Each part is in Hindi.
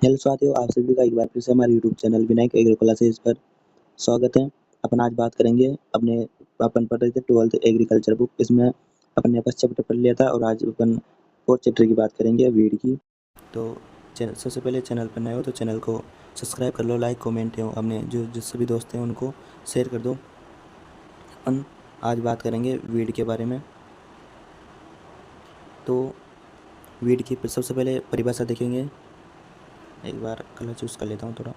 हेलो साथियों, आप सभी का एक बार फिर से हमारे YouTube channel Vinayak agro classes पर स्वागत है। अपन आज बात करेंगे अपन पढ़ रहे थे 12th एग्रीकल्चर बुक। इसमें अपन ने फर्स्ट चैप्टर पढ़ लिया था और आज अपन फोर्थ चैप्टर की बात करेंगे, वीड की। तो सबसे पहले चैनल पर नए हो तो चैनल को सब्सक्राइब कर लो, लाइक कमेंट एवं अपने जो सभी दोस्त हैं उनको शेयर कर दो। अपन आज बात करेंगे वीड के बारे में। तो वीड की सबसे पहले परिभाषा देखेंगे। एक बार कलर चूज़ कर लेता हूँ थोड़ा।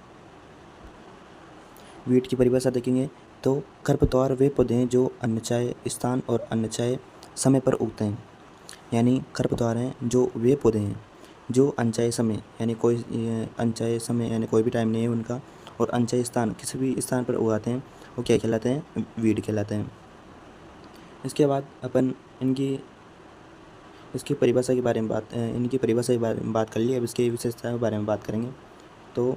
वीड की परिभाषा देखेंगे तो खरपतवार वे पौधे हैं जो अनचाहे स्थान और अनचाहे समय पर उगते हैं। यानी खरपतवार हैं जो वे पौधे हैं जो अनचाहे समय यानी कोई भी टाइम नहीं है उनका, और अनचाहे स्थान किसी भी स्थान पर उगाते हैं, वो क्या कहलाते हैं? वीड कहलाते हैं। इसके बाद अपन इसकी परिभाषा के बारे में बात कर ली। अब इसकी विशेषताओं के बारे में बात करेंगे। तो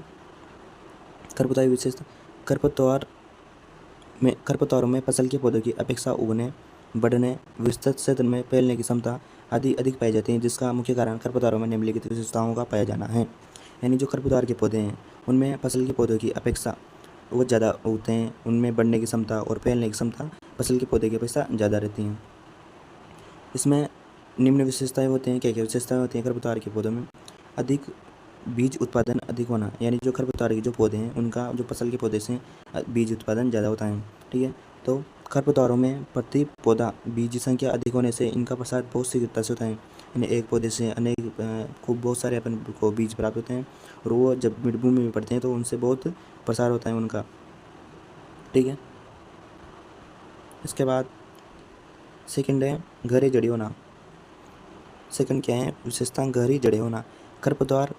खरपतवार विशेषता, खरपतवारों में फसल के पौधों की अपेक्षा उगने, बढ़ने, विस्तृत क्षेत्र में फैलने की क्षमता आदि अधिक पाई जाती है, जिसका मुख्य कारण खरपतवारों में निम्नलिखित विशेषताओं का पाया जाना है। यानी जो खरपतवार के पौधे हैं उनमें फसल के पौधों की अपेक्षा वो ज़्यादा उगते हैं, उनमें बढ़ने की क्षमता और फैलने की क्षमता फसल के पौधे की अपेक्षा ज़्यादा रहती हैं। इसमें निम्न विशेषताएँ होती हैं। क्या क्या विशेषताएँ होती हैं खरपतवार के पौधों में? अधिक बीज उत्पादन अधिक होना, यानी जो खरपतवार के जो पौधे हैं उनका जो फसल के पौधे से बीज उत्पादन ज़्यादा होता है। ठीक है, तो खरपतवारों में प्रति पौधा बीज संख्या अधिक होने से इनका प्रसार बहुत शीघ्रता से होता है। यानी एक पौधे से अनेक खूब बहुत सारे अपन को बीज प्राप्त होते हैं, और वो जब मृदभूमि में पड़ते हैं तो उनसे बहुत प्रसार होता है उनका। ठीक है, इसके बाद सेकंड है गहरी जड़ी होना। सेकंड क्या है विशेषता? गहरी जड़ें होना। खरपतवार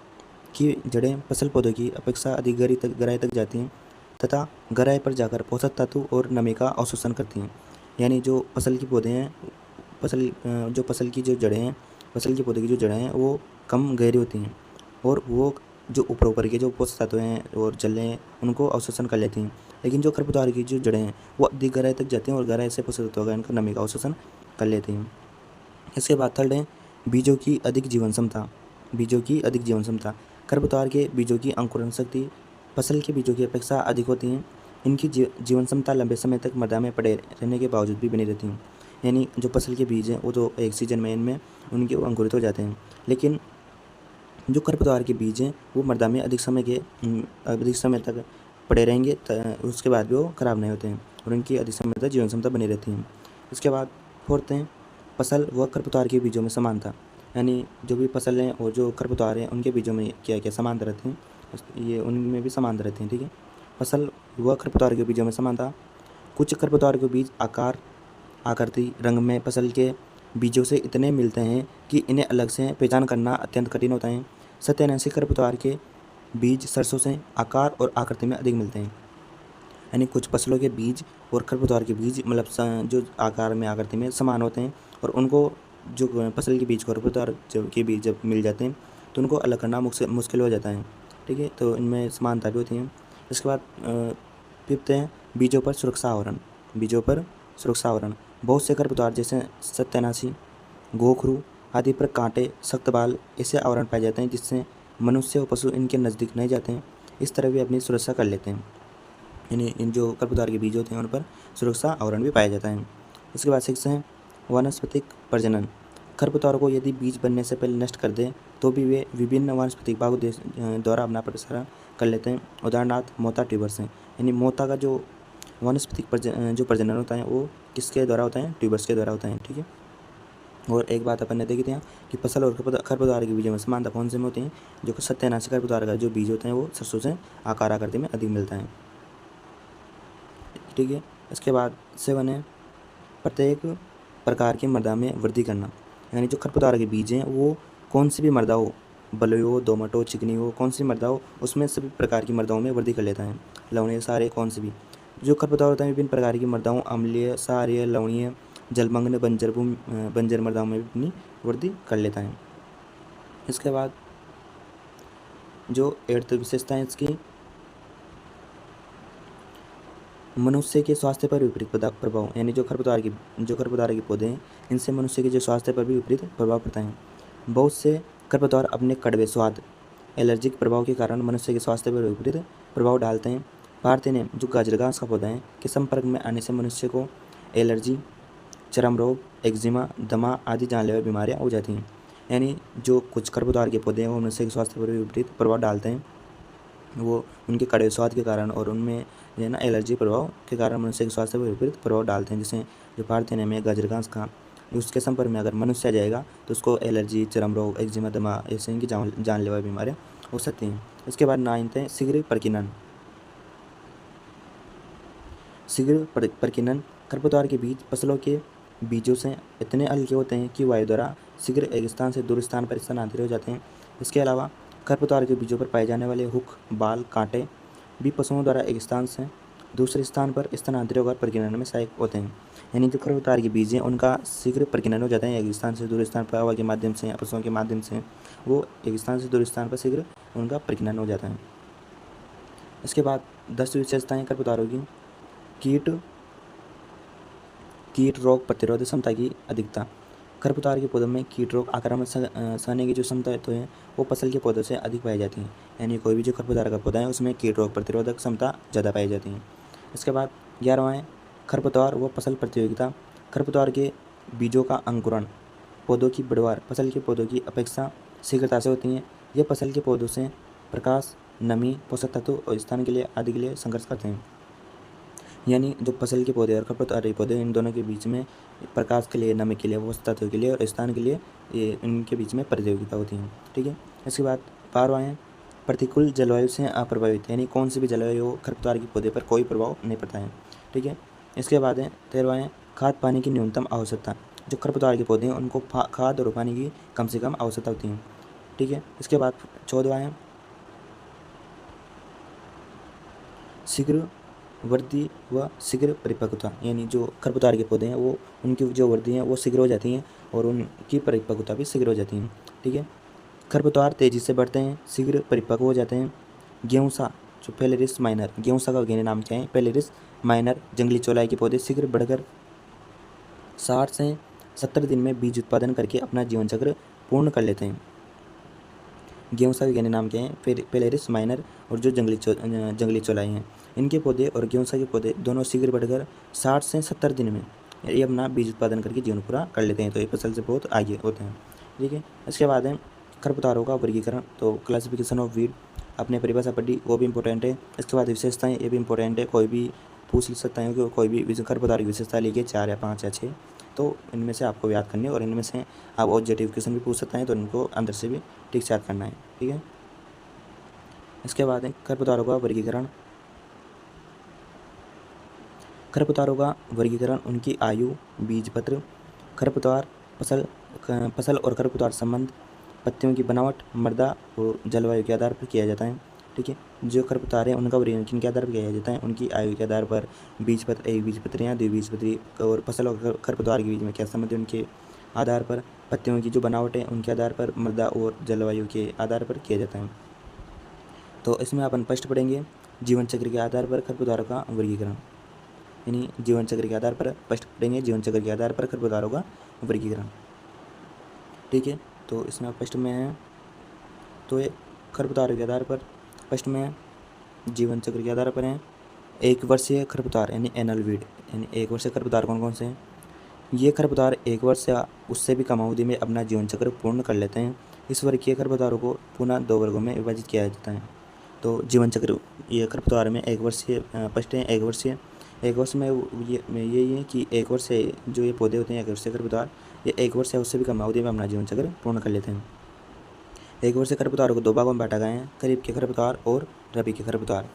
की जड़ें फसल पौधों की अपेक्षा अधिक गहराई तक जाती हैं तथा गहराई पर जाकर पोषक तत्व और नमी का अवशोषण करती हैं। यानी जो फसल के पौधे हैं, फसल की जो जड़ें हैं, फसल के पौधे की जो जड़ें हैं वो कम गहरी होती हैं, और वो जो ऊपर के जो पोषक तत्व हैं और जलें हैं उनको अवशोषण कर लेती हैं। लेकिन जो खरपतवार की जो जड़ें हैं वो अधिक गहराई तक जाती हैं और गहराई से पोषक तत्व का इनका नमी का अवशोषण कर लेती हैं। इसके बाद थर्ड है बीजों की अधिक जीवन क्षमता। खरपतवार के बीजों की अंकुरण शक्ति फसल के बीजों की अपेक्षा अधिक होती हैं। इनकी जीवन क्षमता लंबे समय तक मृदा में पड़े रहने के बावजूद भी बनी रहती हैं। यानी जो फसल के बीज हैं वो तो एक सीजन में इनमें उनके अंकुरित हो जाते हैं, लेकिन जो खरपतवार के बीज हैं वो मृदा में अधिक समय तक पड़े रहेंगे, उसके बाद भी वो खराब नहीं होते हैं और उनकी अधिक समय तक जीवन क्षमता बनी रहती है। इसके बाद फोर्थ है फसल व खरपतवार के बीजों में समानता। यानी जो भी फसल हैं और जो खरपतवार हैं उनके बीजों में क्या क्या समानता रहती हैं, ये उनमें भी समानता रहती हैं। ठीक है, फसल व खरपतवार के बीजों में समानता। कुछ खरपतवार के बीज आकृति, रंग में फसल के बीजों से इतने मिलते हैं कि इन्हें अलग से पहचान करना अत्यंत कठिन होता है। सत्यानाशी खरपतवार के बीज सरसों से आकार और आकृति में अधिक मिलते हैं। यानी कुछ फसलों के बीज और खरपतवार के बीज मतलब जो आकार में आकृति में समान होते हैं, और उनको जो फसल के बीज खरपतवार के बीज जब मिल जाते हैं तो उनको अलग करना मुश्किल हो जाता है। ठीक है, तो इनमें समानता भी होती है। इसके बाद फिफ्थ है बीजों पर सुरक्षा आवरण। बहुत से खरपतवार जैसे सत्यानाशी, गोखरू आदि पर कांटे, सख्त बाल ऐसे आवरण पाए जाते हैं जिससे मनुष्य और पशु इनके नज़दीक नहीं जाते हैं। इस तरह वे अपनी सुरक्षा कर लेते हैं। यानी इन जो खरपतवार के बीज होते हैं उन पर सुरक्षा आवरण भी पाया जाता है। इसके बाद सिक्स है वानस्पतिक प्रजनन। खरपतवार को यदि बीज बनने से पहले नष्ट कर दें तो भी वे विभिन्न वानस्पतिक भागों द्वारा अपना प्रसार कर लेते हैं। उदाहरणार्थ मोता ट्यूबर्स हैं। यानी मोता का जो वानस्पतिक जो प्रजनन होता है वो किसके द्वारा होता है? ट्यूबर्स के द्वारा होता है। ठीक है, और एक बात अपन ने देखी थी कि फसल और खरपतवार के बीजों में समानता कौन से में होती है? जो सत्यानाशी खरपतवार का जो बीज होते हैं वो सरसों से आकार आकृति में अधिक मिलता है। ठीक है, इसके बाद 7 है प्रत्येक प्रकार की मृदा में वृद्धि करना। यानी जो खरपतवार के बीज हैं वो कौन सी भी मृदा हो, बलुई हो, दोमट हो, चिकनी हो, कौन सी मृदा हो उसमें सभी प्रकार की मृदाओं में वृद्धि कर लेता है। लवणीय, सारे कौन से भी जो खरपतवार होता है विभिन्न प्रकार की मृदाओं, अम्लीय, सारीय, लवणीय, जलमग्न, बंजर मृदाओं में भी अपनी वृद्धि कर लेता है। इसके बाद जो 8th विशेषता है इसकी मनुष्य के स्वास्थ्य पर विपरीत प्रभाव। यानी जो खरपतवार के पौधे हैं इनसे मनुष्य के जो स्वास्थ्य पर भी विपरीत प्रभाव पड़ता है। बहुत से खरपतवार अपने कड़वे स्वाद एलर्जिक प्रभाव के कारण मनुष्य के स्वास्थ्य पर विपरीत प्रभाव डालते हैं। भारतीय ने जो गाजर घास का पौधा है के संपर्क में आने से मनुष्य को एलर्जी, चर्म रोग, एक्जिमा, दमा आदि जानलेवा बीमारियां हो जाती हैं। यानी जो कुछ खरपतवार के पौधे हैं वो मनुष्य के स्वास्थ्य पर विपरीत प्रभाव डालते हैं। वो उनके कड़वे स्वाद के कारण और उनमें जो है ना एलर्जी प्रभाव के कारण मनुष्य के स्वास्थ्य पर विपरीत प्रभाव डालते हैं। जैसे जो भारतीय ने में गाजर घास का उसके संपर्क में अगर मनुष्य आ जाएगा तो उसको एलर्जी, चर्म रोग, एक्जिमा, दमा ऐसे इनकी जानलेवा बीमारियां हो सकती हैं। इसके बाद 9th है शीघ्र प्रकीर्णन। शीघ्र प्रकीर्णन खरपतवार के बीज फसलों के बीजों से इतने हल्के होते हैं कि वायु द्वारा शीघ्र एक स्थान से दूसरे स्थान पर स्थानांतरित हो जाते हैं। इसके अलावा खरपतवार के बीजों पर पाए जाने वाले हुक, बाल, कांटे भी पशुओं द्वारा एक स्थान से दूसरे स्थान पर स्थानांतरित होकर प्रकीर्णन में सहायक होते हैं। यानी जो खरपतवार के बीज हैं उनका शीघ्र प्रकीर्णन हो जाता है एक स्थान से दूसरे स्थान पर हवा के माध्यम से या पशुओं के माध्यम से वो एक स्थान से दूसरे स्थान पर शीघ्र उनका प्रकीर्णन हो जाता है। इसके बाद 10 विशेषताएं खरपतवारों की। कीट रोग प्रतिरोध क्षमता की अधिकता। खरपतवार के पौधों में कीट रोग आक्रामक सहने की जो क्षमता तो है वो फसल के पौधों से अधिक पाई जाती है। यानी कोई भी जो खरपतवार का पौधा है उसमें कीट रोग प्रतिरोधक क्षमता ज़्यादा पाई जाती है। इसके बाद 11वां है खरपतवार व फसल प्रतियोगिता। खरपतवार के बीजों का अंकुरण, पौधों की बढ़वार फसल के पौधों की अपेक्षा शीघ्रता से होती हैं। ये फसल के पौधों से प्रकाश, नमी, पोषक तत्व और स्थान के लिए आदि के लिए संघर्ष करते हैं। यानी जो फसल के पौधे और खरपतवार के पौधे इन दोनों के बीच में प्रकाश के लिए, नमी के लिए, पोषक तत्व के लिए और स्थान के लिए ये इनके बीच में प्रतियोगिता होती है। ठीक है। इसके बाद 12वां है प्रतिकूल जलवायु से अप्रभावित। यानी कौन सी भी जलवायु हो खरपतवार के पौधे पर कोई प्रभाव नहीं पड़ता है। ठीक है। इसके बाद है 13वां है खाद पानी की न्यूनतम आवश्यकता। जो खरपतवार के पौधे हैं उनको खाद और पानी की कम से कम आवश्यकता होती है। ठीक है। इसके बाद 14वां है शीघ्र वृद्धि व शीघ्र परिपक्वता। यानी जो खरपतवार के पौधे हैं वो उनकी जो वृद्धि है वो शीघ्र हो जाती हैं और उनकी परिपक्वता भी शीघ्र हो जाती है। ठीक है। खरपतवार तेजी से बढ़ते हैं, शीघ्र परिपक्व हो जाते हैं। गेहूँसा जो पेलेरिस माइनर, गेहूँसा का वैज्ञानिक नाम क्या है? पेलेरिस माइनर जंगली चौलाई के पौधे शीघ्र बढ़कर 60 से 70 दिन में बीज उत्पादन करके अपना जीवन चक्र पूर्ण कर लेते हैं। गेहूँसा वैज्ञानिक नाम क्या है? पेलेरिस माइनर और जो जंगली चौलाई हैं इनके पौधे और गेहूँसा के पौधे दोनों शीघ्र बढ़कर 60 से 70 दिन में ये अपना बीज उत्पादन करके जीवन पूरा कर लेते हैं। तो ये फसल से बहुत आगे होते हैं। ठीक है। इसके बाद है खरपतवारों का वर्गीकरण। तो क्लासिफिकेशन ऑफ वीड अपने परिभाषा पढ़ी वो भी इंपॉर्टेंट है। इसके बाद विशेषताएं ये भी इंपॉर्टेंट है। कोई भी पूछ सकता है कि कोई भी खरपतवार की विशेषता लिखिए 4 या 5 या 6, तो इनमें से आपको याद करनी है और इनमें से आप ऑब्जेक्टिव क्वेश्चन भी पूछ सकते हैं तो इनको अंदर से भी ठीक से याद करना है। ठीक है। इसके बाद है खरपतवारों का वर्गीकरण। खरपतवारों का वर्गीकरण उनकी आयु, बीजपत्र, खरपतवार, फसल और खरपतवार संबंध, पत्तियों की बनावट, मृदा और जलवायु के आधार पर किया जाता है। ठीक है। जो खरपतवार है उनका वर्गीकरण किन के आधार पर किया जाता है? उनकी आयु के आधार पर, बीजपत्र, एक बीजपत्री या द्विबीजपत्री और फसल और खरपतवार के बीच में क्या संबंध है उनके आधार पर, पत्तियों की जो बनावट है उनके आधार पर, मृदा और जलवायु के आधार पर किया जाता है। तो इसमें अपन फर्स्ट पढ़ेंगे जीवन चक्र के आधार पर खरपतवारों का वर्गीकरण। यानी जीवन चक्र के आधार पर फर्स्ट पढ़ेंगे जीवन चक्र के आधार पर खरपतवारों का वर्गीकरण। ठीक है। तो इसमें फर्स्ट में है तो ये खरपतवारों के आधार पर फर्स्ट में जीवन चक्र के आधार पर है एक वर्षीय खरपतवार यानी एनल वीड। यानी एक वर्षीय खरपतवार कौन कौन से हैं? ये खरपतवार 1 वर्ष या उससे भी कम अवधि में अपना जीवन चक्र पूर्ण कर लेते हैं। इस वर्ग के खरपतवारों को पुनः 2 वर्गों में विभाजित किया जाता है। तो जीवन चक्र ये खरपतवार में 1 वर्षीय फर्स्ट है 1 वर्षीय। 1 वर्ष में यही है कि 1 वर्ष से जो ये पौधे होते हैं 1 वर्षीय खरपतवार ये 1 वर्ष या उससे भी कम अवधि में अपना जीवन चक्र पूर्ण कर लेते हैं। 1 वर्षीय खरपतवारों को 2 भागों में बांटा गया है, खरीफ के खरपतवार और रबी के खरपतवार।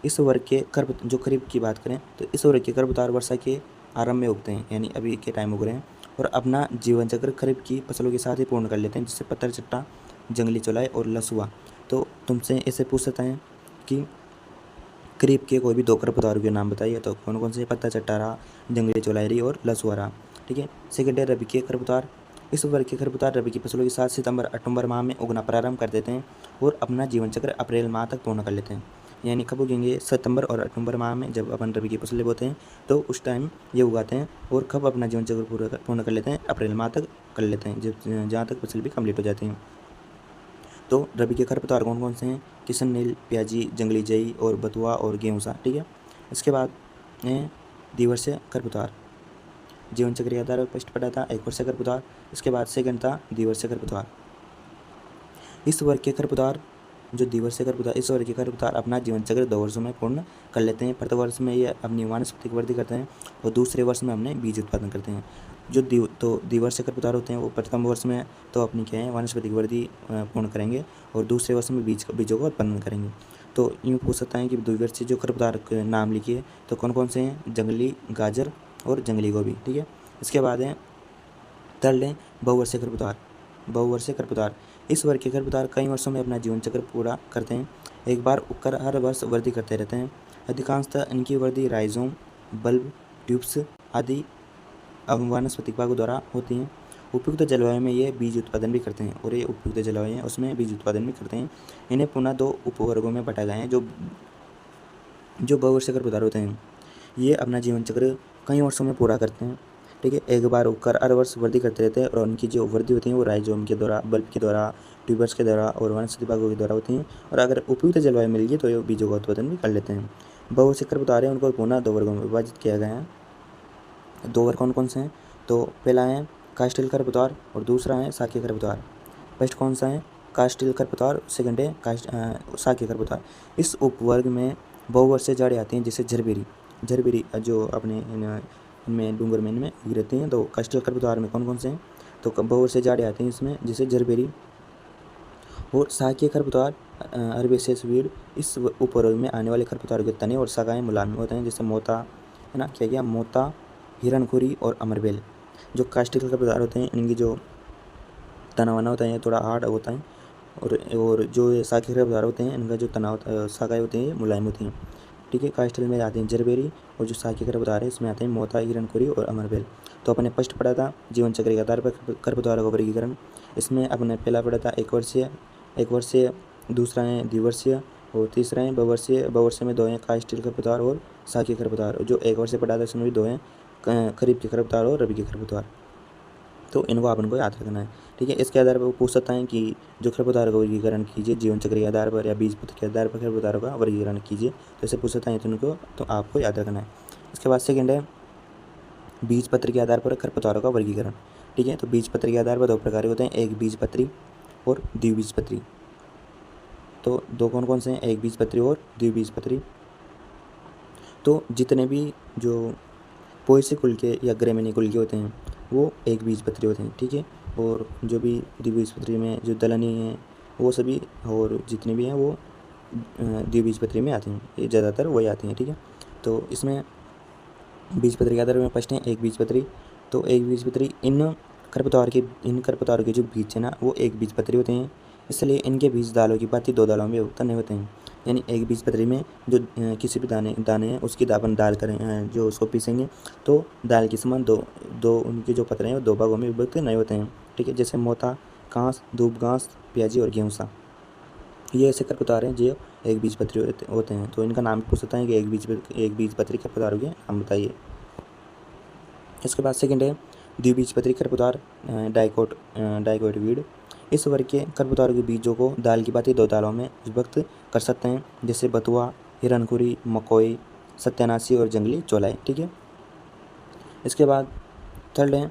इस वर्ग के जो खरीफ की बात करें तो इस वर्ग के खरपतवार वर्षा के आरंभ में उगते हैं यानी अभी के टाइम उग रहे हैं और अपना जीवन चक्र खरीफ की फसलों के साथ ही पूर्ण कर लेते हैं, जिससे पत्थर चट्टा, जंगली चौलाई और लसुआ। तो तुमसे ऐसे पूछ सकते हैं कि खरीफ के कोई भी 2 खरपतवारों के नाम बताइए, तो कौन कौन से? पत्ता चट्टा रहा, जंगली चौलाई रही और लसुआ रहा। ठीक है। सेकेंड है रबी के खरपतवार। इस वर्ग के खरपतवार रबी की फसलों के साथ सितंबर-अक्टूबर माह में उगना प्रारंभ कर देते हैं और अपना जीवन चक्र अप्रैल माह तक पूर्ण कर लेते हैं। यानी कब उगेंगे? सितंबर और अक्टूबर माह में जब अपन रबी की फसलें बोते हैं तो उस टाइम ये उगाते हैं और कब अपना जीवन चक्र पूर्ण कर लेते हैं? अप्रैल माह तक कर लेते हैं, जब जहाँ तक फसल भी कम्प्लीट हो जाती हैं। तो रबी के खरपतवार कौन कौन से हैं? किशन नील, प्याजी, जंगली जई और बथुआ और गेहूँसा, ठीक है। इसके बाद है द्विवर्षीय खरपतवार, जीवन चक्र के आधार पर फर्स्ट पढ़ा था एक वर्षीय खरपतवार, इसके बाद सेकंड था द्विवर्षीय खरपतवार। इस वर्ग के खरपतवार जो द्विवर्षीय खरपतवार, इस वर्ग के खरपतवार अपना जीवन चक्र 2 वर्षों में पूर्ण कर लेते हैं। प्रथम वर्ष में ये अपनी वानस्पतिक वृद्धि करते हैं और दूसरे वर्ष में अपने बीज उत्पादन करते हैं। जो द्विवर्षीय खरपतवार होते हैं वो प्रथम वर्ष में तो अपनी क्या है वानस्पतिक वृद्धि पूर्ण करेंगे और दूसरे वर्ष में बीजों का उत्पादन करेंगे। तो यूँ पूछ सकता है कि द्विवर्षीय जो खरपतवार के नाम लिखिए, तो कौन कौन से हैं? जंगली गाजर और जंगली गोभी, ठीक है। इसके बाद है थर्ड है बहुवर्षीय खरपतवार। बहुवर्षीय खरपतवार, इस वर्ग के खरपतवार कई वर्षों में अपना जीवन चक्र पूरा करते हैं, एक बार उगकर हर वर्ष वृद्धि करते रहते हैं। अधिकांशतः इनकी वृद्धि राइजोम, बल्ब, ट्यूब्स आदि वानस्पतिक भागों द्वारा होती हैं। उपयुक्त जलवायु में ये बीज उत्पादन भी करते हैं और ये उपयुक्त जलवायु है उसमें बीज उत्पादन भी करते हैं। इन्हें पुनः 2 उपवर्गों में बांटा गया है। जो बहुवर्षीय खरपतवार होते हैं ये अपना जीवन चक्र कई वर्षों में पूरा करते हैं, ठीक है। एक बार उगकर हर वर्ष वृद्धि करते रहते हैं और उनकी जो वृद्धि होती है वो राइजोम के द्वारा, बल्ब के द्वारा, ट्यूबर्स के द्वारा और वनस्पति भागों के द्वारा होती हैं। और अगर उपयुक्त जलवायु मिल गई तो ये बीजों का उत्पादन भी कर लेते हैं। बहुवर्षीय खरपतवार है उनको पुनः 2 वर्गों में विभाजित किया गया है। 2 वर्ग कौन कौन से हैं? तो पहला है कास्टिल खरपतवार और दूसरा है शाकीय खरपतवार। फर्स्ट कौन सा है? कास्टिल खरपतवार, सेकंड है शाकीय खरपतवार। इस उपवर्ग में बहुवर्षीय जड़ें आती हैं जैसे झरबेरी जो अपने इनमें डूंगर में इनमें उग रहती हैं। तो कास्टिल खरपतवार में कौन कौन से हैं? तो बहुवर्षीय जड़ें आती हैं इसमें जैसे झरबेरी। और शाकीय खरपतवार अर्बेसियस वीड, इस उपवर्ग में आने वाले खरपतवार के तने और शाखाएं मुलायम होते हैं जैसे मोता है ना, क्या मोता, हिरणखुरी और अमरबेल। जो कास्टिल खरपतवार होते हैं इनकी जो तना वना होता है थोड़ा हार्ड होता है और जो शाकीय खरपतवार होते हैं इनका जो तना शाखाएं होती हैं मुलायम होती हैं, ठीक है। कास्टिल में आते हैं जरबेरी और जो शाकीय खरपतवार है इसमें आते हैं मोता, हिरणखुरी और अमरबेल। तो अपने फर्स्ट पढ़ा था जीवन चक्र के आधार पर खरपतवार का वर्गीकरण। इसमें अपने पहला पढ़ा था एक वर्षीय, दूसरा है द्विवर्षीय और तीसरा है बहुवर्षीय। बहुवर्षीय में 2 हैं कास्टिल खरपतवार और शाकीय खरपतवार। जो एक वर्षीय पढ़ा था इसमें भी 2 हैं खरीफ के खरपतवार और रबी के खरपतवार। तो इनको आपको याद रखना है, ठीक है। इसके आधार पर वो पूछ सकता है कि जो खरपतवार का वर्गीकरण कीजिए जीवन चक्र के आधार पर या बीज पत्र के आधार पर खरपतवारों का वर्गीकरण कीजिए, तो ऐसे पूछ सकता है तो इनको तो आपको याद रखना है। इसके बाद सेकेंड है बीज पत्र के आधार पर खरपतवारों का वर्गीकरण, ठीक है। तो बीज पत्र के आधार पर 2 प्रकार होते हैं, एक बीजपत्री और द्विबीजपत्री। तो 2 कौन कौन से हैं? एक बीजपत्री और द्विबीजपत्री। तो जितने भी जो पोएसी कुल के या ग्रेमिनी कुल के होते हैं वो एक बीजपत्री होते हैं, ठीक है। और जो भी द्विबीजपत्री में जो दलहनी हैं वो सभी और जितने भी हैं वो द्विबीजपत्री में आते हैं, ये ज़्यादातर वही आती हैं, ठीक है। तो इसमें बीजपत्री के आधार में फर्स्ट है एक बीजपत्री। तो एक बीजपत्री इन खरपतवार के जो बीज है ना वो एक बीजपत्री होते हैं, इसलिए इनके बीज दालों की भांति 2 दालों में विभक्त नहीं होते हैं। यानी एक बीजपत्री में जो किसी भी दाने हैं उसकी अपन दाल करें जो उसको पीसेंगे तो दाल के समान दो उनके जो पत्रे हैं वो 2 भागों में विभक्त नहीं होते हैं, ठीक है। जैसे मोता, घास, दूब घास, प्याजी और गेहूँसा, ये ऐसे खरपतवार हैं जो एक बीजपत्री होते हैं। तो इनका नाम पूछ सकता है कि एक बीजपत्री खरपतवार के नाम बताइए। इसके बाद सेकेंड है द्विबीजपत्री खरपतवार डाइकोट वीड। इस वर्ग के खरपतवार के बीजों को दाल की भांति 2 दालों में विभक्त कर सकते हैं जैसे बथुआ, हिरणखुरी, मकोई, सत्यानाशी और जंगली चौलाई, ठीक है। इसके बाद थर्ड है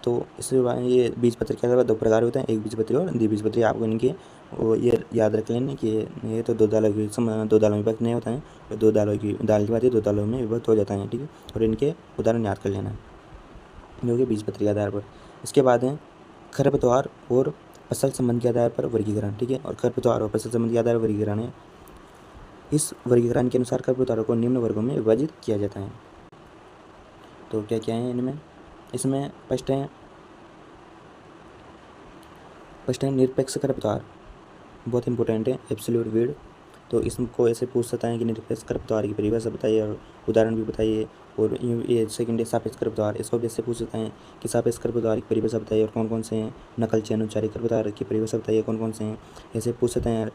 तो इसके बाद ये बीजपत्री के आधार पर 2 प्रकार होते हैं, एक बीजपत्री और द्विबीजपत्री। आपको इनके वो ये याद रख लेना कि ये तो 2 दालों में विभक्त नहीं होता है, तो 2 दाल की भांति 2 दालों में विभक्त हो जाता है, ठीक है। और इनके उदाहरण याद कर लेना है जो कि बीजपत्री के आधार पर। इसके बाद है खरपतवार और फसल संबंध के आधार पर वर्गीकरण, ठीक है। और खरपतवार और फसल संबंध के आधार पर वर्गीकरण है। इस वर्गीकरण के अनुसार खरपतवारों को निम्न वर्गों में विभाजित किया जाता है। तो क्या क्या है इनमें? इसमें फर्स्ट है निरपेक्ष खरपतवार, बहुत इंपॉर्टेंट है, एब्सोल्यूट वीड। तो इसको ऐसे पूछ सकता है कि निरपेक्ष खरपतवार की परिभाषा बताइए और उदाहरण भी बताइए। और ये सेकंड है सापेक्ष खरपतवार, इसको भी ऐसे पूछ सकता है कि सापेक्ष खरपतवार की परिभाषा बताइए और कौन कौन से हैं। नकलची अनुचारी खरपतवार की परिभाषा बताइए कौन कौन से हैं। ऐसे पूछ सकते हैं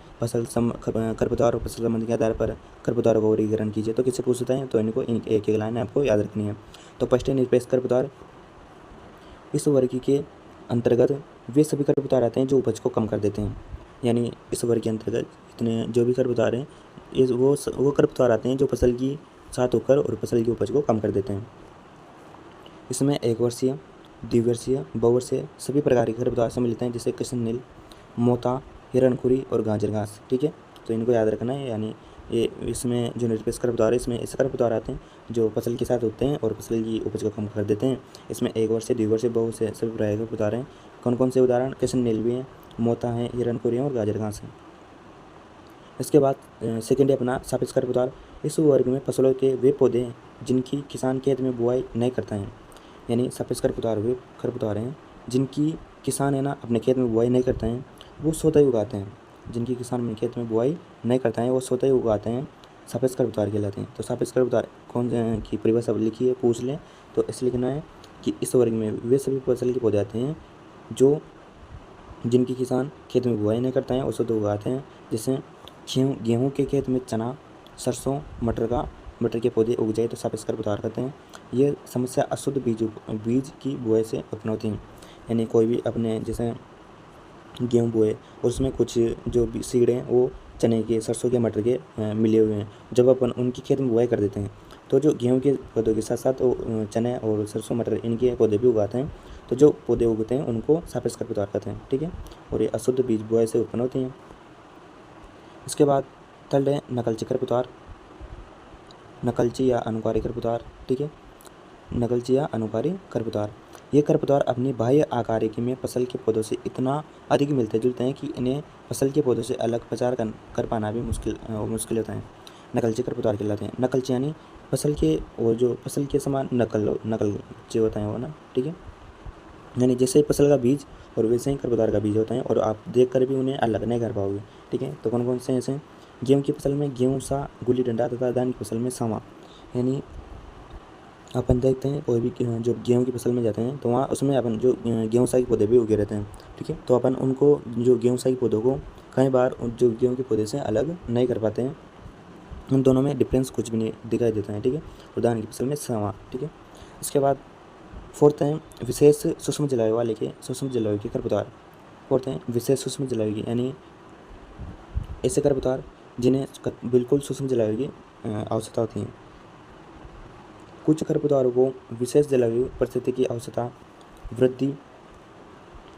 खरपतवार और फसल संबंध के आधार पर खरपतवार का वर्गीकरण कीजिए। तो किससे पूछ सकते हैं? तो इनको एक एक लाइन आपको याद रखनी है। तो फर्स्ट है निरपेक्ष खरपतवार। इस वर्ग के अंतर्गत वे सभी खरपतवार आते हैं जो उपज को कम कर देते हैं, यानी इस वर्ग के अंतर्गत इतने जो भी खरपतवार हैं वो खरपतवार आते हैं जो फसल की साथ होकर और फसल की उपज को कम कर देते हैं। इसमें एक वर्षीय, द्विवर्षीय, बहुवर्षीय सभी प्रकार के खरपतवार सम्मिलित हैं, जैसे किशन नील, मोता, हिरणखुरी और गाजर घास। ठीक है, तो इनको याद रखना है। यानी ये इसमें जो निरपेक्ष खरपतवार है, इसमें ऐसे खरपतवार आते हैं जो फसल के साथ होते हैं और फसल की उपज को कम कर देते हैं। इसमें एक वर्षीय, द्विवर्षीय, बहुवर्षीय सभी प्रकार के खरपतवार हैं। कौन कौन से उदाहरण? किशन नील भी हैं, मोता है, हिरणखुरी और गाजर घास है। इसके बाद सेकेंड है अपना सापेक्ष खरपतवार। इस वर्ग में फसलों के वे पौधे हैं जिनकी किसान खेत में बुआई नहीं करता है। यानी सापेक्ष खरपतवार वे खरपतवार हैं जिनकी किसान है ना अपने खेत में बुआई नहीं करते हैं, वो स्वतः ही उगाते हैं। जिनकी किसान अपने खेत में बुआई नहीं करता है वो स्वतः ही उगाते हैं, सापेक्ष खरपतवार कहलाते हैं। तो सापेक्ष खरपतवार कौन की परिभाषा लिखी है, पूछ लें तो इसलिए लिखना है कि इस वर्ग में वे सभी फसल के पौधे आते हैं जो जिनकी किसान खेत में बुआई नहीं करता है और स्वतः उगाते हैं। जैसे गेहूँ के खेत में चना, सरसों, मटर के पौधे उग जाए तो सापेक्ष खरपतवार कहते हैं। ये समस्या अशुद्ध बीज की बुआई से उत्पन्न होती है। यानी कोई भी अपने जैसे गेहूँ बोए और उसमें कुछ जो सीड हैं वो चने के, सरसों के, मटर के मिले हुए हैं। जब अपन उनकी खेत में बुआई कर देते हैं तो जो गेहूँ के पौधों के साथ साथ वो चने और सरसों, मटर इनके पौधे भी उगाते हैं। तो जो पौधे उगते हैं उनको सापेक्ष खरपतवार कहते हैं। ठीक है, और ये अशुद्ध बीज बुआई से उत्पन्न होती हैं। इसके बाद थर्ड है नकलची खरपतवार, नकलची या अनुकारी खरपतवार। ठीक है, नकलची या अनुकारी खरपतवार। ये खरपतवार अपनी बाह्य आकारिकी में फसल के पौधों से इतना अधिक मिलते जुलते हैं कि इन्हें फसल के पौधों से अलग प्रचार कर पाना भी मुश्किल होता है। नकलची खरपतवार कहलाते हैं। नकलची यानी फसल के और जो फसल के समान नकलची होता है वो ना। ठीक है, यानी जैसे फसल का बीज और वैसे ही खरपतवार का बीज होता है और आप देख कर भी उन्हें अलग नहीं कर पाओगे। ठीक है, तो कौन कौन से ऐसे? गेहूँ की फसल में गेहूँ सा, गुल्ली डंडा तथा धान की फसल में सावा। यानी अपन देखते हैं कोई भी जो गेहूँ की फसल में जाते हैं तो वहाँ उसमें अपन जो गेहूँ सा के पौधे भी उगे रहते हैं। ठीक है, तो अपन उनको जो गेहूँ सा के पौधों को कई बार जो गेहूँ के पौधे से अलग नहीं कर पाते हैं। उन दोनों में डिफरेंस कुछ भी नहीं दिखाई देता है। ठीक है, और धान की फसल में सावा। ठीक है, इसके बाद फोर्थ है विशेष सूक्ष्म जलवायु वाले के सूक्ष्म जलवायु के खरपतवार। फोर्थ है विशेष सूक्ष्म जलवायु की, यानी ऐसे खरपतवार जिन्हें बिल्कुल सूक्ष्म जलवायु की आवश्यकता होती है। कुछ खरपतवारों को विशेष जलवायु परिस्थिति की आवश्यकता वृद्धि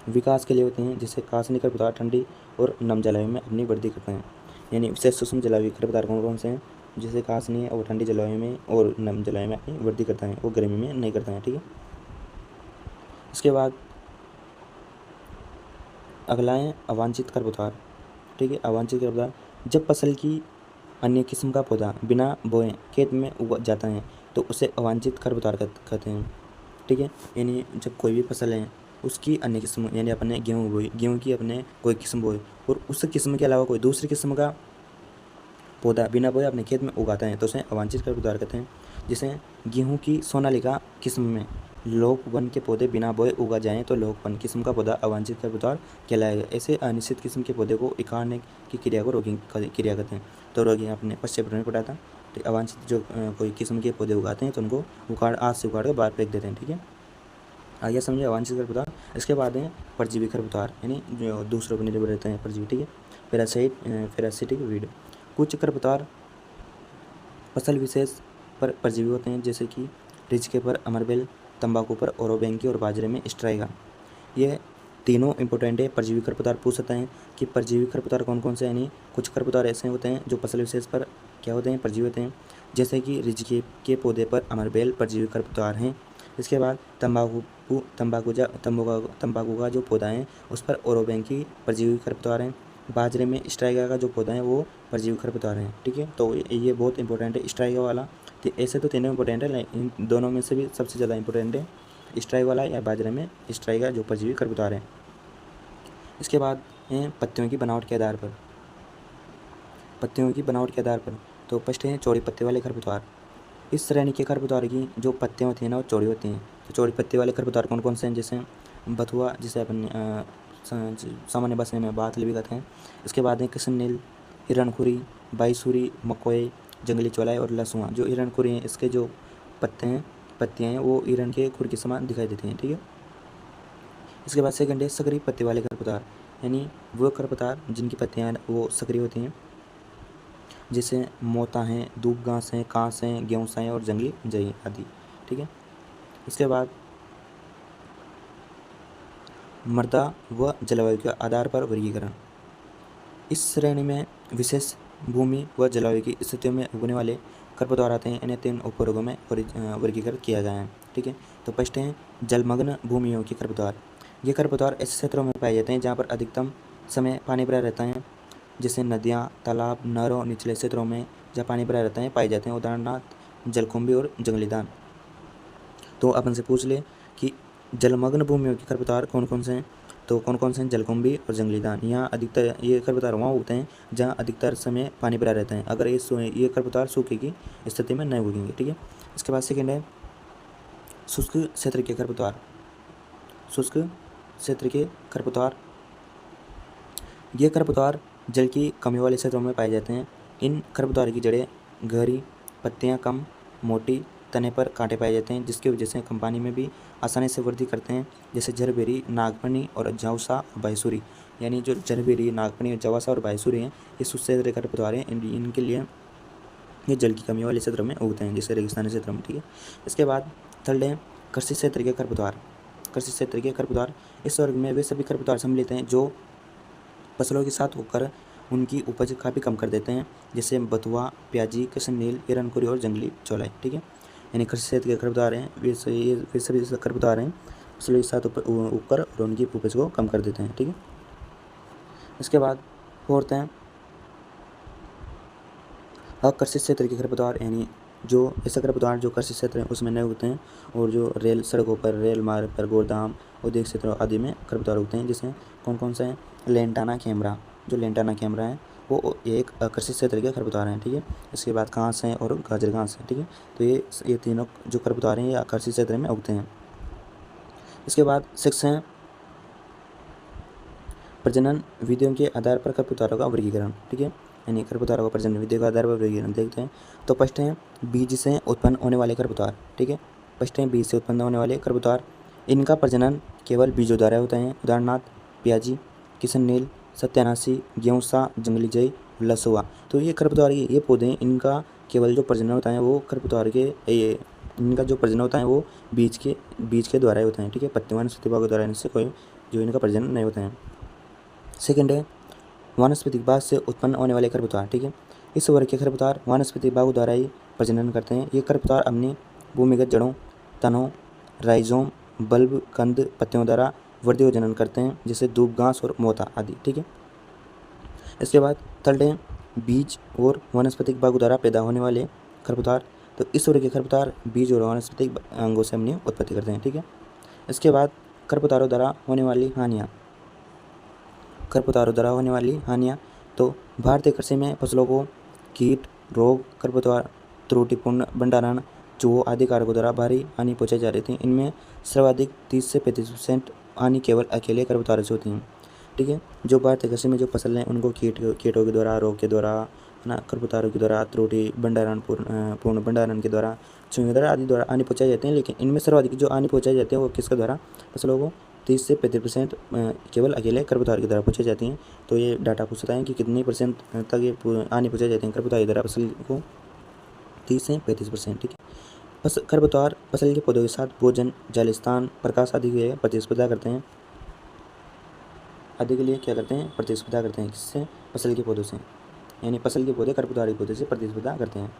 विकास के लिए होते हैं। जैसे कासनी खरपतवार ठंडी और नम जलवायु में अपनी वृद्धि करते हैं। यानी विशेष सूक्ष्म जलवायु खरपतवार कौन कौन से हैं? जैसे कासनी है, और ठंडी जलवायु में और नम जलवायु में अपनी वृद्धि करता है, वो गर्मी में नहीं करता है। ठीक है, इसके बाद अगला है अवांछित खरपतवार। ठीक है, अवांछित खरपतवार जब फसल की अन्य किस्म का पौधा बिना बोए खेत में उग जाता है तो उसे अवांछित खरपतवार कहते हैं। ठीक है, यानी जब कोई भी फसल है उसकी अन्य किस्म, यानी अपने गेहूँ बोई, गेहूँ की अपने कोई किस्म बोए और उस किस्म के अलावा कोई दूसरी किस्म का पौधा बिना बोए अपने खेत में उगाता है तो उसे अवांछित खरपतवार कहते हैं। जैसे गेहूँ की सोनालिका किस्म में लोक वन के पौधे बिना बोए उगा जाएं तो लोक वन किस्म का पौधा अवांछित खरपतवार कहलाएगा। ऐसे अनिश्चित किस्म के पौधे को इकाड़ने की क्रिया को रोगिंग क्रिया कहते हैं। तो रोगिंग आपने पश्चिम में पढ़ा था। तो अवांछित जो कोई किस्म के पौधे उगाते हैं तो उनको आज से उखाड़ कर बाहर फेंक देते हैं। ठीक है, आइए समझे अवांछित खरपतवार। इसके बाद है परजीवी खरपतवार, यानी जो दूसरों पर निर्भर रहते हैं परजीवी। ठीक है, पैरासिटिक वीड। कुछ खरपतवार फसल विशेष पर परजीवी होते हैं, जैसे कि रिचके पर अमरबेल, तंबाकू पर ओरोबेंकी और बाजरे में स्ट्राइगा। ये तीनों इंपॉर्टेंट है। परजीवी खरपतवार पूछ सकते हैं कि परजीवी खरपतवार कौन कौन से, यानी कुछ खरपतवार ऐसे होते हैं जो फसल विशेष पर क्या होते हैं, परजीवी होते हैं। जैसे कि रिचके के पौधे पर अमरबेल परजीवी खरपतवार हैं। इसके बाद तंबाकू का जो पौधा है उस पर ओरोबेंकी परजीवी खरपतवार हैं। बाजरे में स्ट्राइगा का जो पौधा है वो परजीवी खरपतवार हैं। ठीक है, तो ये बहुत इंपॉर्टेंट है स्ट्राइगा वाला। तो ऐसे तो तीनों इंपॉर्टेंट है, इन दोनों में से भी सबसे ज़्यादा इंपॉर्टेंट है स्ट्राइगा वाला या बाजरे में स्ट्राइगा जो परजीवी खरपतवार है। इसके बाद हैं पत्तियों की बनावट के आधार पर। पत्तियों की बनावट के आधार पर तो फर्स्ट है चौड़ी पत्ते वाले खरपतवार। इस श्रेणी के खरपतवार की जो पत्तियाँ होती हैं ना वो चौड़ी होती हैं। तो चौड़ी पत्ते वाले खरपतवार कौन कौन से हैं? जैसे बथुआ, जिसे अपन सामान्य भाषा में बातली भी कहते हैं। इसके बाद है किशन नील, हिरणखुरी, बाईसुरी, मकोई, जंगली चौलाई और लसुआ। जो हिरणखुरी हैं इसके जो पत्तियाँ हैं वो हिरण के खुर के समान दिखाई देती हैं। ठीक है, इसके बाद सेकंड है सकरी पत्ते वाले खरपतवार। यानी वो खरपतवार जिनकी पत्तियाँ वो सक्रिय होती हैं, जैसे मोता हैं, दूब घास हैं, कांस हैं, गेहूँसा हैं और जंगली जई आदि। ठीक है। इसके बाद मृदा व जलवायु के आधार पर वर्गीकरण। इस श्रेणी में विशेष भूमि व जलवायु की स्थितियों में उगने वाले खरपतवार आते हैं। इन्हें 3 उपवर्गों में वर्गीकृत किया गया है। ठीक है। तो फर्स्ट है जलमग्न भूमियों के खरपतवार। ये खरपतवार ऐसे क्षेत्रों में पाए जाते हैं जहाँ पर अधिकतम समय पानी भरा रहता है, जैसे नदियाँ, तालाब, नहरों, निचले क्षेत्रों में जहाँ पानी भरा रहता है पाए जाते हैं। उदाहरणार्थ जलकुंभी और जंगली दान। तो अपन से पूछ ले कि जलमग्न भूमियों के खरपतवार कौन कौन से हैं, तो कौन कौन से हैं? जलकुंभी और जंगली दान। यहाँ अधिकतर ये खरपतवार वहाँ उगते हैं जहाँ अधिकतर समय पानी भरा रहता है। अगर ये खरपतवार सूखे की स्थिति में नहीं उगेंगे। ठीक है। इसके बाद सेकेंड है शुष्क क्षेत्र के खरपतवार। शुष्क क्षेत्र के खरपतवार, ये खरपतवार जल की कमी वाले क्षेत्रों में पाए जाते हैं। इन खरपतवार की जड़ें गहरी, पत्तियाँ कम मोटी, तने पर कांटे पाए जाते हैं, जिसकी वजह से कम पानी में भी आसानी से वृद्धि करते हैं, जैसे झरबेरी, नागफनी और जौसा और बायसुरी। यानी जो झरबेरी, नागफनी, जवासा और बायसुरी हैं, ये शुष्क क्षेत्र के खरपतवार हैं। इनके लिए ये जल की कमी वाले क्षेत्रों में उगते हैं, जैसे रेगिस्तानी क्षेत्रों में। ठीक है। इसके बाद थर्ड है कृषि क्षेत्र के खरपतवार। कृषि क्षेत्र के खरपतवार, इस वर्ग में वे सभी खरपतवार सम्मिलित हैं जो फसलों के साथ होकर उनकी उपज काफ़ी कम कर देते हैं, जैसे बथुआ, प्याजी, कृष्णनील, हिरनखुरी और जंगली चौलाई। ठीक है। यानी कृषि क्षेत्र के खरपतवार हैं, वे सभी खरपतवार हैं फसलों के साथ उगकर और उनकी उपज को कम कर देते हैं। ठीक है। इसके बाद फोर्थ हैं अकृषि क्षेत्र के खरपतवार, यानी जो ऐसे खरपतवार जो कृषि क्षेत्र हैं उसमें नहीं उगते हैं और जो रेल सड़कों पर, रेल मार्ग पर, गोदाम, औद्योगिक क्षेत्रों आदि में खरपतवार उगते हैं। जैसे कौन कौन से हैं? Lantana camara. जो लेंटाना कैमरा है वो एक कृषि क्षेत्र के खरपतवार हैं। ठीक है। इसके बाद घास हैं और गाजर घास है। ठीक है। तो ये तीनों जो खरपतवार हैं ये कृषि क्षेत्र में उगते हैं। इसके बाद 6 हैं प्रजनन विधियों के आधार पर खरपतवारों का वर्गीकरण। ठीक है। यानी खरपतवारों का प्रजनन विधियों के आधार पर वर्गीकरण देखते हैं। तो फर्स्ट है बीज से उत्पन्न होने वाले खरपतवार। ठीक है। फर्स्ट है बीज से उत्पन्न होने वाले खरपतवार। इनका प्रजनन केवल बीजों द्वारा होता है। उदाहरणार्थ प्याजी, किशननील, सत्यानाशी, गेहूँसा, जंगली जई, लसुआ। तो ये खरपतवार ये पौधे हैं, इनका केवल जो प्रजनन होता है वो खरपतवार के इनका जो प्रजनन होता है वो बीज के द्वारा ही होता है। ठीक है। पत्ती वनस्पति भागों द्वारा इनसे कोई जो इनका प्रजनन नहीं होता है। सेकेंड है वानस्पतिक भाग से उत्पन्न होने वाले खरपतवार। ठीक है। इस वर्ग के खरपतवार वानस्पतिक भागों द्वारा ही प्रजनन करते हैं। ये खरपतवार अपनी भूमिगत जड़ों, तनों, राइजोम, बल्ब, कंद, पत्तियों द्वारा वृद्धि और जनन करते हैं, जैसे दूब घास और मोता आदि। ठीक है। इसके बाद थर्ड है बीज और वानस्पतिक भागों द्वारा पैदा होने वाले खरपतवार। तो इस वर्ग के खरपतवार बीज और वानस्पतिक अंगों से अपनी उत्पत्ति करते हैं। ठीक है। इसके बाद खरपतवारों द्वारा होने वाली हानियाँ। खरपतवारों द्वारा होने वाली हानियाँ, तो भारतीय कृषि में फसलों को कीट, रोग, खरपतवार, त्रुटिपूर्ण भंडारण, चूहों आदि कारकों द्वारा भारी हानि पहुँचाई जा रही थी। इनमें सर्वाधिक 30 से 35% हानि केवल अकेले खरपतवारों से होती हैं। ठीक है। जो भारतीय कृषि में जो फसल हैं उनको कीटों के द्वारा, रोग के द्वारा, है ना, खरपतवारों के द्वारा, त्रुटि भंडारण, पूर्ण भंडारण के द्वारा, चूहों द्वारा आदि द्वारा हानि पहुँचाई जाती है। लेकिन इनमें सर्वाधिक जो हानि पहुँचाई जाती है वो किसके द्वारा? फसलों को 30 से 35% केवल अकेले खरपतवार की द्वारा पहुँचाई जाती हैं। तो ये डाटा पूछता है कि कितनी परसेंट तक ये हानि पहुँचाई जाती है खरपतवार की द्वारा फसल को? 30 से 35%। ठीक है। खरपतवार फसल के पौधों के साथ भोजन, जल स्थान, प्रकाश आदि के प्रतिस्पर्धा करते हैं। आदि के लिए क्या करते हैं? प्रतिस्पर्धा करते हैं। किससे? फसल के पौधों से। यानी फसल के पौधे खरपतवार के पौधे से प्रतिस्पर्धा करते हैं।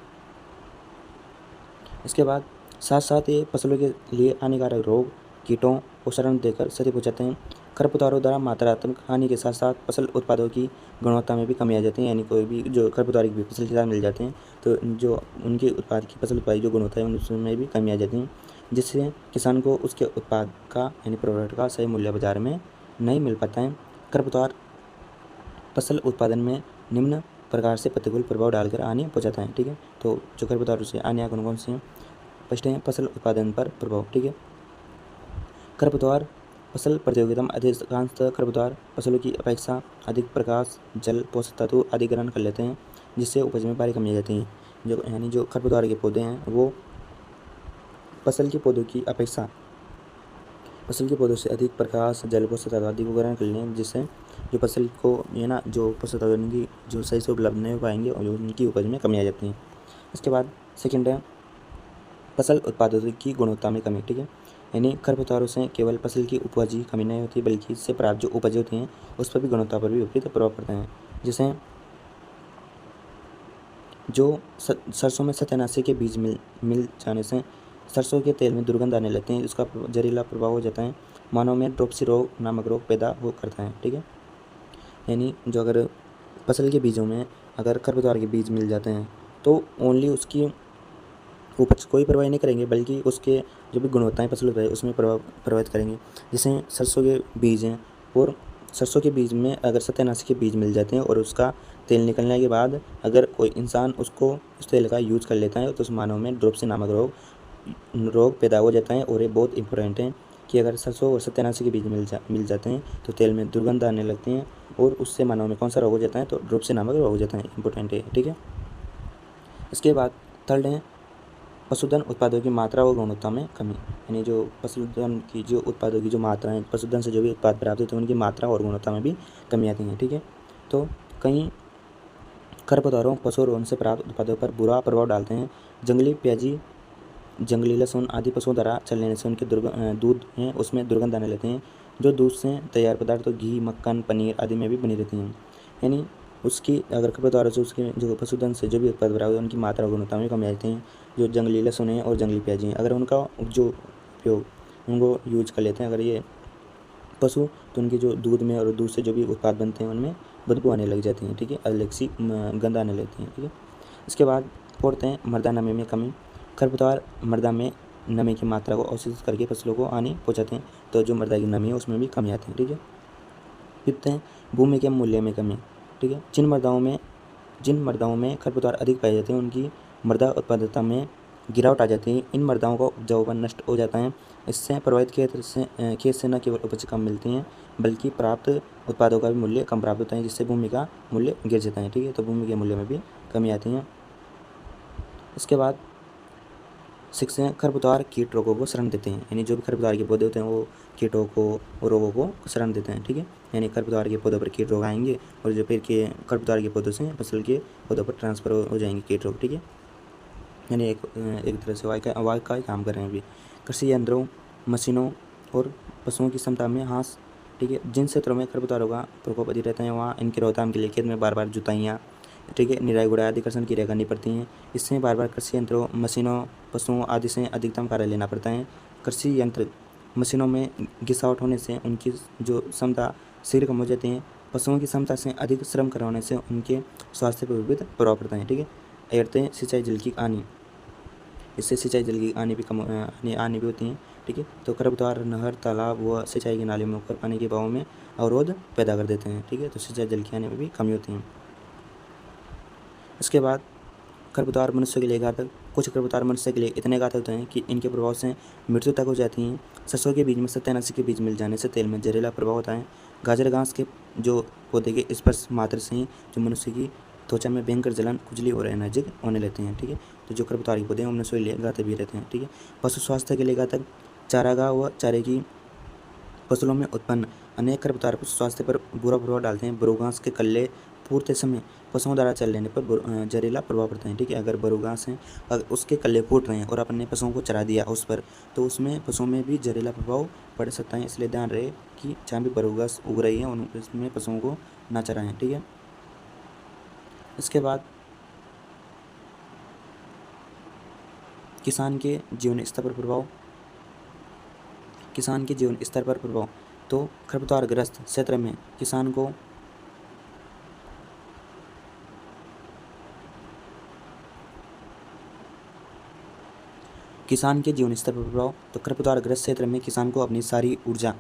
इसके बाद साथ साथ ये फसलों के लिए हानिकारक रोग, कीटों को शरण देकर क्षति पहुँचाते हैं। खरपतवारों द्वारा मात्रात्मक हानि के साथ साथ फसल उत्पादों की गुणवत्ता में भी कमी आ जाती है। यानी कोई भी जो खरपतवार की फसल के साथ मिल जाते हैं तो जो उनके उत्पाद की फसल उत्पाद जो गुणवत्ता है उसमें भी कमी आ जाती है, जिससे किसान को उसके उत्पाद का यानी प्रोडक्ट का सही मूल्य बाजार में नहीं मिल पाता है। खरपतवार फसल उत्पादन में निम्न प्रकार से प्रतिकूल प्रभाव डालकर हानि पहुँचाता है। ठीक है। तो जो खरपतवारों से हानियाँ कौन कौन सी हैं? फर्स्ट है फसल उत्पादन पर प्रभाव। ठीक है। खरपतवार फसल प्रतियोगिता में अधिकांशतः खरपतवार फसलों की अपेक्षा अधिक प्रकाश, जल, पोषक तत्व आदि ग्रहण कर लेते हैं, जिससे उपज में भारी कमी आ जाती है। यानी जो खरपतवार के पौधे हैं वो फसल के पौधों की अपेक्षा फसल के पौधों से अधिक प्रकाश, जल, पोषक तत्व आदि को ग्रहण कर लें, जिससे जो फसल को ये ना जो पोषक तत्व उनकी जो सही से उपलब्ध नहीं हो पाएंगे और उनकी उपज में कमी आ जाती है। इसके बाद सेकंड है फसल उत्पादों की गुणवत्ता में कमी, ठीक है। यानी खरपतवारों से केवल फसल की उपज ही कमी नहीं होती, बल्कि इससे प्राप्त जो उपज होती हैं उस पर भी गुणवत्ता पर भी विपरीत प्रभाव पड़ता है। जैसे जो सरसों में सत्यानाशी के बीज मिल जाने से सरसों के तेल में दुर्गंध आने लगते हैं, इसका जहरीला प्रभाव हो जाता है, मानव में ड्रोप्सी रोग नामक रोग पैदा हो करता है, ठीक है। यानी जो अगर फसल के बीजों में अगर खरपतवार के बीज मिल जाते हैं तो ओनली उसकी उपज कोई प्रभावित नहीं करेंगे, बल्कि उसके जो भी गुणवत्ताएं फसल है उसमें प्रभावित करेंगे। जैसे सरसों के बीज हैं और सरसों के बीज में अगर सत्यानाशी के बीज मिल जाते हैं और उसका तेल निकलने के बाद अगर कोई इंसान उसको उस तेल का यूज कर लेता है तो उस मानव में ड्रोप्सी नामक रोग पैदा हो जाता है। और ये बहुत इंपॉर्टेंट है कि अगर सरसों और सत्यानाशी के बीज मिल जाते हैं तो तेल में दुर्गंध आने लगती हैं और उससे मानव में कौन सा रोग हो जाता है, तो ड्रोप्सी नामक रोग हो जाता है, इंपॉर्टेंट है, ठीक है। इसके बाद थर्ड है पशुधन उत्पादों की मात्रा और गुणवत्ता में कमी। यानी जो पशुधन की जो उत्पादों की जो मात्रा है, पशुधन से जो भी उत्पाद प्राप्त होते हैं उनकी मात्रा और गुणवत्ता में भी कमी आती है, ठीक है। तो कई खरपतवारों पशु और उनसे प्राप्त उत्पादों पर बुरा प्रभाव डालते हैं। जंगली प्याजी, जंगली लहसुन आदि पशुओं द्वारा चल लेने से उनके दूध हैं उसमें दुर्गंध आने लगते हैं, जो दूध से तैयार पदार्थ तो घी, मक्खन, पनीर आदि में भी बनी रहती हैं। यानी उसकी अगर खरपतवारों से उसके जो पशुधन से जो भी उत्पाद प्राप्त होते हैं उनकी मात्रा और गुणवत्ता में कमी आती हैं। जो जंगली लहसुन है और जंगली प्याजी हैं अगर उनका जो उपयोग उनको यूज कर लेते हैं अगर ये पशु, तो उनके जो दूध में और दूध से जो भी उत्पाद बनते हैं उनमें बदबू आने लग जाती है, ठीक है, अलग सी गंध आने लगती है, ठीक है। इसके बाद फोर्थ है मृदा नमी में कमी। खरपतवार मृदा में नमी की मात्रा को अवशोषित करके फसलों को हानि पहुँचाते हैं, तो जो मृदा की नमी है उसमें भी कमी आती है, ठीक है। फिफ्थ है भूमि के मूल्य में कमी, ठीक है। जिन मृदाओं में खरपतवार अधिक पाए जाते हैं उनकी मृदा उत्पादकता में गिरावट आ जाती है। इन मृदाओं का उपजाऊपन नष्ट हो जाता है। इससे प्रभावित खेत से न केवल उपज कम मिलती हैं बल्कि प्राप्त उत्पादों का भी मूल्य कम प्राप्त होता है, जिससे भूमि का मूल्य गिर जाता है, ठीक है। तो भूमि के मूल्य में भी कमी आती है। इसके बाद सिक्स है खरपतवार कीट रोगों को शरण देते हैं। यानी जो भी खरपतवार के पौधे होते हैं वो कीटों को और रोगों को शरण देते हैं, ठीक है। यानी खरपतवार के पौधों पर कीट रोग आएंगे और जो फिर के खरपतवार के पौधों से फसल के पौधों पर ट्रांसफर हो जाएंगे कीट रोग, ठीक है। यानी एक तरह से वायु का ही काम कर रहे हैं अभी। कृषि यंत्रों, मशीनों और पशुओं की क्षमता में हाँस, ठीक है। जिन क्षेत्रों में खरपतवारों का प्रकोप अधिक रहता है वहाँ इनकी रोकथाम के लिए खेत में बार बार जुताइयाँ, ठीक है, निराई गुड़ाई आदि कर्षण क्रिया करनी पड़ती हैं। इससे बार बार कृषि यंत्रों, मशीनों, पशुओं आदि से अधिकतम कार्य लेना पड़ता है। कृषि यंत्र मशीनों में घिसावट होने से उनकी जो क्षमता शीघ्र कम हो जाती है। पशुओं की क्षमता से अधिक श्रम करवाने से उनके स्वास्थ्य पर विविध प्रभाव पड़ता है, ठीक है। एयरते सिंचाई जल की हानि, इससे सिंचाई जल की हानि भी हानि भी होती है, ठीक है। तो खरपतवार नहर, तालाब व सिंचाई के नाले में होकर पानी के बहाव में अवरोध पैदा कर देते हैं, ठीक है। तो सिंचाई जल की हानि में भी कमी होती है। इसके बाद खरपतवार मनुष्य के लिए घातक। कुछ खरपतवार मनुष्य के लिए इतने घातक होते हैं कि इनके प्रभाव से मृत्यु तक हो जाती हैं। सरसों के बीज में सत्यानाशी के बीज मिल जाने से तेल में जहरीला प्रभाव होता है। गाजर घास के जो पौधे के स्पर्श मात्र से ही जो मनुष्य की त्वचा में भयंकर जलन, खुजली और एनर्जिक होने लगते हैं, ठीक है। तो जो खरपतवार के पौधे हैं मनुष्य के लिए घातक भी रहते हैं, ठीक है। पशु स्वास्थ्य के लिए घातक। चारागाह व चारे की फसलों में उत्पन्न अनेक खरपतवार पशु स्वास्थ्य पर बुरा प्रभाव डालते हैं। बरोघास के कल्ले पूरते समय पशुओं द्वारा चल लेने पर जहरीला प्रभाव पड़ता है, ठीक है। अगर बरोघास है, अगर उसके कल्ले फूट रहे हैं और अपने पशुओं को चरा दिया उस पर, तो उसमें पशुओं में भी जहरीला प्रभाव पड़ सकता है। इसलिए ध्यान रहे कि जहाँ भी बरोघास उग रही है उसमें पशुओं को ना चराएं, ठीक है। इसके बाद किसान के जीवन स्तर पर प्रभाव। किसान के जीवन स्तर पर प्रभाव तो खरपतवारग्रस्त क्षेत्र में किसान को खरपतवारग्रस्त क्षेत्र में किसान को अपनी सारी ऊर्जा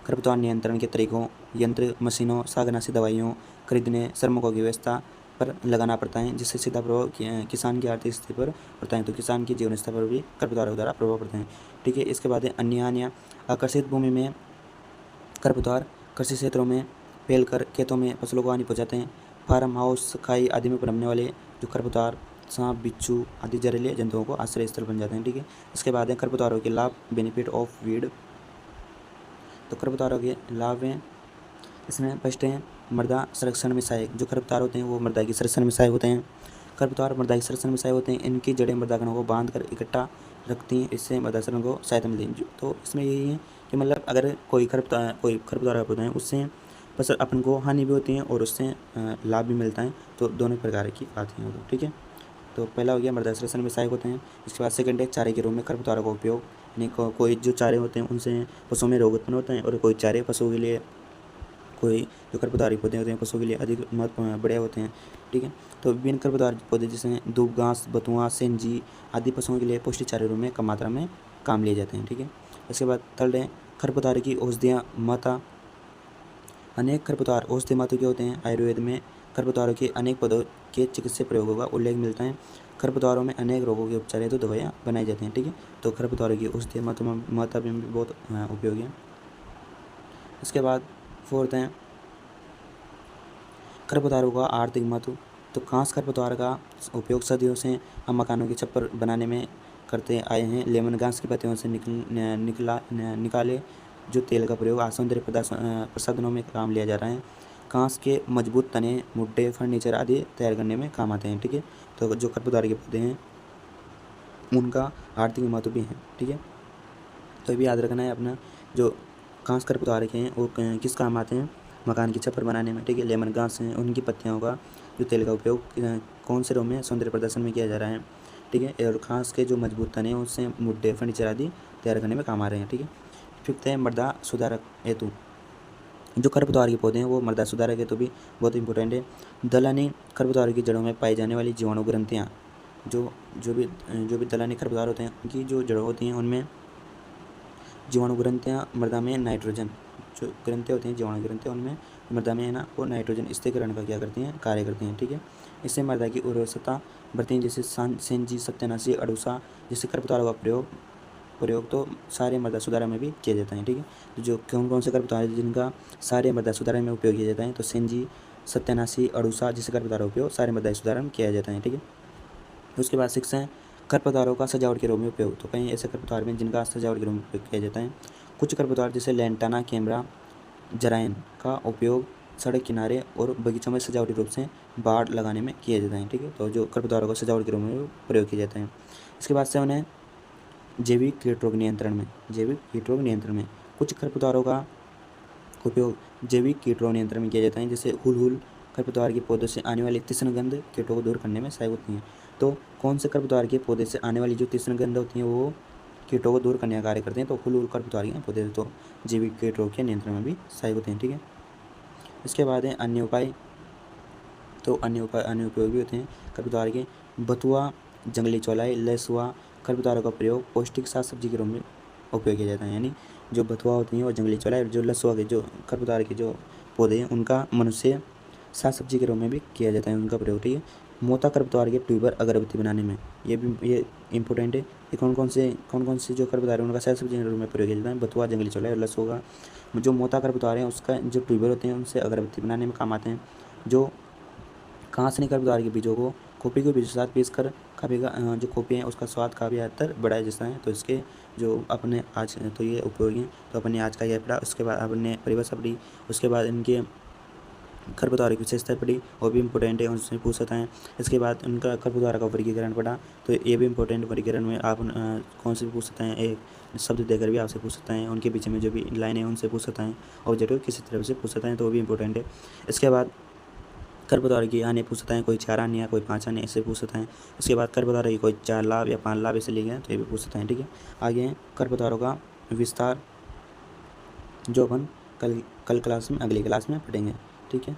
खरपतवार नियंत्रण के तरीकों, यंत्र, मशीनों, शाकनाशी दवाइयों खरीदने, श्रमिकों की व्यवस्था पर लगाना पड़ता है, जिससे सीधा प्रभाव किसान की आर्थिक स्थिति पर पड़ता है। तो किसान के जीवन स्तर पर भी खरपतवारों द्वारा प्रभाव पड़ता है, ठीक है। इसके बाद अन्य हानियाँ। आकर्षित भूमि में खरपतवार कृषि क्षेत्रों में फैलकर खेतों में फसलों को हानि पहुँचाते हैं। फार्म हाउस, खाई आदि में पनपने वाले जो खरपतवार, सांप, बिच्छू आदि जहरीले जंतुओं को आश्रय स्थल बन जाते हैं, ठीक है। इसके बाद है खरपतवारों के लाभ, बेनिफिट ऑफ वीड। तो खरपतवारों के लाभ हैं इसमें फर्स्ट है मृदा संरक्षण में सहायक। जो खरपतवार होते हैं वो मृदा की संरक्षण में सहायक होते हैं। खरपतवार मृदा की संरक्षण में सहायक होते हैं। इनकी जड़ें मृदा कणों को बांध कर इकट्ठा रखती हैं, इससे मृदा संरक्षण को सहायता मिलती है। तो इसमें यही है कि मतलब अगर कोई खरपतवार होते हैं उससे फसल अपन को हानि भी होती है और उससे लाभ भी मिलता है। तो दोनों प्रकार की बात है। ठीक है, तो पहला हो गया मृदा संरक्षण में सहायक होते हैं। इसके बाद सेकंड है चारे के रूप में खरपतवारों का उपयोग। यानी कोई जो चारे होते हैं उनसे पशुओं में रोग उत्पन्न होते हैं, और कोई चारे पशुओं के लिए, कोई जो खरपतवारी पौधे होते हैं पशुओं के लिए अधिक महत्वपूर्ण बढ़िया होते हैं। ठीक है, तो विभिन्न खरपतवार पौधे जैसे दूब घास, बथुआ, सेंजी आदि पशुओं के लिए पौष्टिक चारे रूप में कम मात्रा में काम लिए जाते हैं। ठीक है, इसके बाद थर्ड है खरपतवार की औषधियाँ महत्ता। अनेक खरपतवार औषधि महत्व के होते हैं। आयुर्वेद में खरपतवारों के अनेक पौधों के चिकित्सीय प्रयोगों का उल्लेख मिलता है। खरपतवारों में अनेक रोगों के उपचार हेतु दवाइयाँ बनाई जाती हैं। ठीक है, तो खरपतवारों की औषधि महत्व भी बहुत उपयोगी है। इसके बाद फोर्थ है खरपतवारों का आर्थिक महत्व। तो घास खरपतवार का उपयोग सदियों से हम मकानों के छप्पर बनाने में करते आए हैं। लेमन घास की पत्तियों से निकाले जो तेल का प्रयोग सौंदर्य प्रसाधनों में काम लिया जा रहा है। घास के मजबूत तने मुड्डे, फर्नीचर आदि तैयार करने में काम आते हैं। ठीक है, तो जो खरपतवार के पौधे हैं उनका आर्थिक महत्व भी है। ठीक है, तो ये भी याद रखना है अपना। जो घास खरपतवार के हैं वो किस काम आते हैं? मकान की छप्पर बनाने में। ठीक है, लेमन घास हैं उनकी पत्तियों का जो तेल का उपयोग कौन से रूप में सौंदर्य प्रदर्शन में किया जा रहा है। ठीक है, और घास के जो मजबूत तने हैं उससे मुड्डे, फर्नीचर आदि तैयार करने में काम आ रहे हैं। ठीक है, फिफ्थ है मृदा सुधारक हेतु। जो खरपतवार के पौधे हैं वो मृदा सुधारक हेतु भी बहुत इंपॉर्टेंट है। दलहनी खरपतवार की जड़ों में पाई जाने वाली जीवाणु ग्रंथियाँ, जो भी दलहनी खरपतवार होते हैं उनकी जो जड़ें होती हैं उनमें जीवाणु ग्रंथियाँ मृदा में नाइट्रोजन, जो ग्रंथियाँ होती हैं जीवाणु ग्रंथियाँ उनमें मृदा में है ना वो नाइट्रोजन स्थिरीकरण का क्या करती हैं? कार्य करती हैं। ठीक है, इससे मृदा की उर्वरता बढ़ती है। जैसे सेंजी, सत्यानाशी, अड़ूसा जैसे खरपतवारों का प्रयोग तो सारे मृदा सुधार में भी किया जाता है। ठीक है, तो जो कौन से खरपतवार हैं जिनका सारे मृदा सुधार में उपयोग किया जाता है? तो सेंजी, सत्यानाशी, अड़ूसा जैसे खरपतवारों का उपयोग सारे मृदा सुधार में किया जाता है। ठीक है, उसके बाद 6 है खरपतवारों का सजावट के रूप में उपयोग। तो कई ऐसे खरपतवार हैं जिनका सजावट के रूप में उपयोग किया जाता है। कुछ खरपतवार जैसे लैंटाना, कैमरा, जराइन का उपयोग सड़क किनारे और बगीचों में सजावटी रूप से बाड़ लगाने में किया जाता है। ठीक है, तो जो खरपतवारों का सजावट के रूप में प्रयोग किया जाता है। इसके बाद 7 है जैविक कीट रोग नियंत्रण में। जैविक कीट रोग नियंत्रण में कुछ खरपतवारों का उपयोग जैविक कीट रोग नियंत्रण में किया जाता है। जैसे हुल खरपतवार के पौधों से आने वाली तीक्ष्ण गंध कीटों को दूर करने में सहायक होती हैं। तो कौन से खरपतवार के पौधे से आने वाली जो तीक्ष्ण गंध होती है वो कीटों को दूर करने का कार्य करते हैं? तो हुल खरपतवार के पौधे तो जैविक कीट रोग के नियंत्रण में भी सहायक होते हैं। ठीक है, इसके बाद है अन्य उपाय। तो अन्य उपयोग भी होते हैं खरपतवार के। बथुआ, जंगली चौलाई, लसुआ खरपतवारों का प्रयोग पौष्टिक साग सब्जी के रूप में उपयोग किया जाता है। यानी जो बथुआ होती हैं और जंगली चौलाई, जो लसुआ के जो खरपतवार के जो पौधे हैं उनका मनुष्य साग सब्जी के रूप में भी किया जाता है उनका प्रयोग। ठीक है, मोता खरपतवार के ट्यूबर अगरबत्ती बनाने में ये इंपॉर्टेंट है कि कौन कौन से जो खरपतवार है उनका साग सब्जी के रूप में प्रयोग किया जाता है? बथुआ, जंगली चौलाई और लसुआ का जो मोता खरपतवार है उसका जो ट्यूबर होते हैं उनसे अगरबत्ती बनाने में काम आते हैं। जो कांसनी खरपतवार के बीजों को कॉफ़ी के बीजों के साथ पीस कर काफ़ी का जो कॉफ़ी है उसका स्वाद काफ़ी हद तक बढ़ाया जाता है। तो इसके जो अपने आज तो ये उपयोगी हैं। तो अपने आज का यह पढ़ा, उसके बाद अपने परिभाषा पढ़ी, उसके बाद इनके खरपतवार की विशेषता पढ़ी वो भी इंपॉर्टेंट है, उनसे पूछ सकते हैं। इसके बाद उनका खरपतवार का वर्गीकरण पढ़ा, तो ये भी इंपॉर्टेंट वर्गीकरण में आप कौन से भी पूछ सकते हैं, एक शब्द देकर भी आपसे पूछ सकते हैं, उनके पीछे में जो भी लाइन है उनसे पूछ सकते हैं, ऑब्जेक्टिव किसी तरह से पूछ सकते हैं, तो वो भी इंपॉर्टेंट है। इसके बाद खरपतवार की आने पूछ सकते हैं, कोई 4 आने या कोई 5 आने ऐसे पूछ सकते हैं। उसके बाद खरपतवार की कोई 4 लाभ या 5 लाभ ऐसे लिए गए तो ये भी पूछ सकते हैं। ठीक है, आगे खरपतवारों का विस्तार जो अपन कल क्लास में अगली क्लास में पढ़ेंगे। ठीक है।